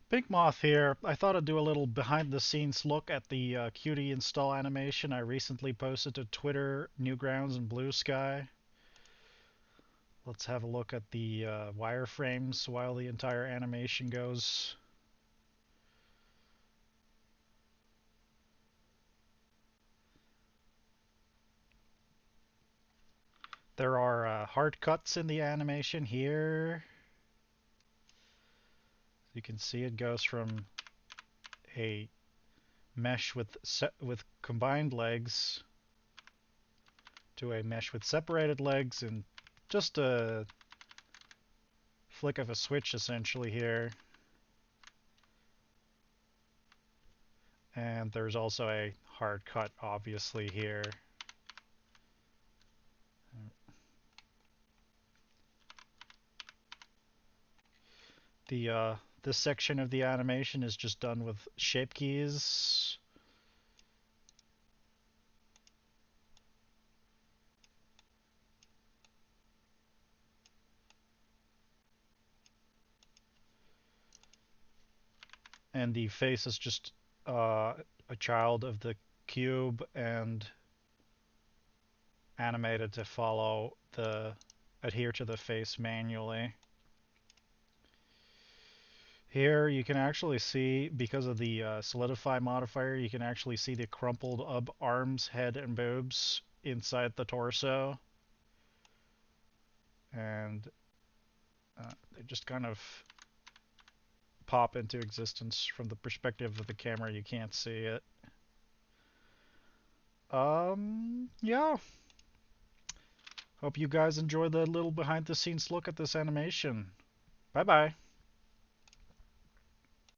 Pink Moth here. I thought I'd do a little behind the scenes look at the cutie install animation I recently posted to Twitter, Newgrounds, and Blue Sky. Let's have a look at the wireframes while the entire animation goes. There are hard cuts in the animation here. You can see it goes from a mesh with combined legs to a mesh with separated legs in just a flick of a switch essentially here. And there's also a hard cut obviously here. The this section of the animation is just done with shape keys. And the face is just a child of the cube and animated to follow the adhere to the face manually. Here you can actually see, because of the solidify modifier, you can actually see the crumpled up arms, head, and boobs inside the torso. And they just kind of pop into existence from the perspective of the camera. You can't see it. Yeah. Hope you guys enjoy the little behind the scenes look at this animation. Bye bye.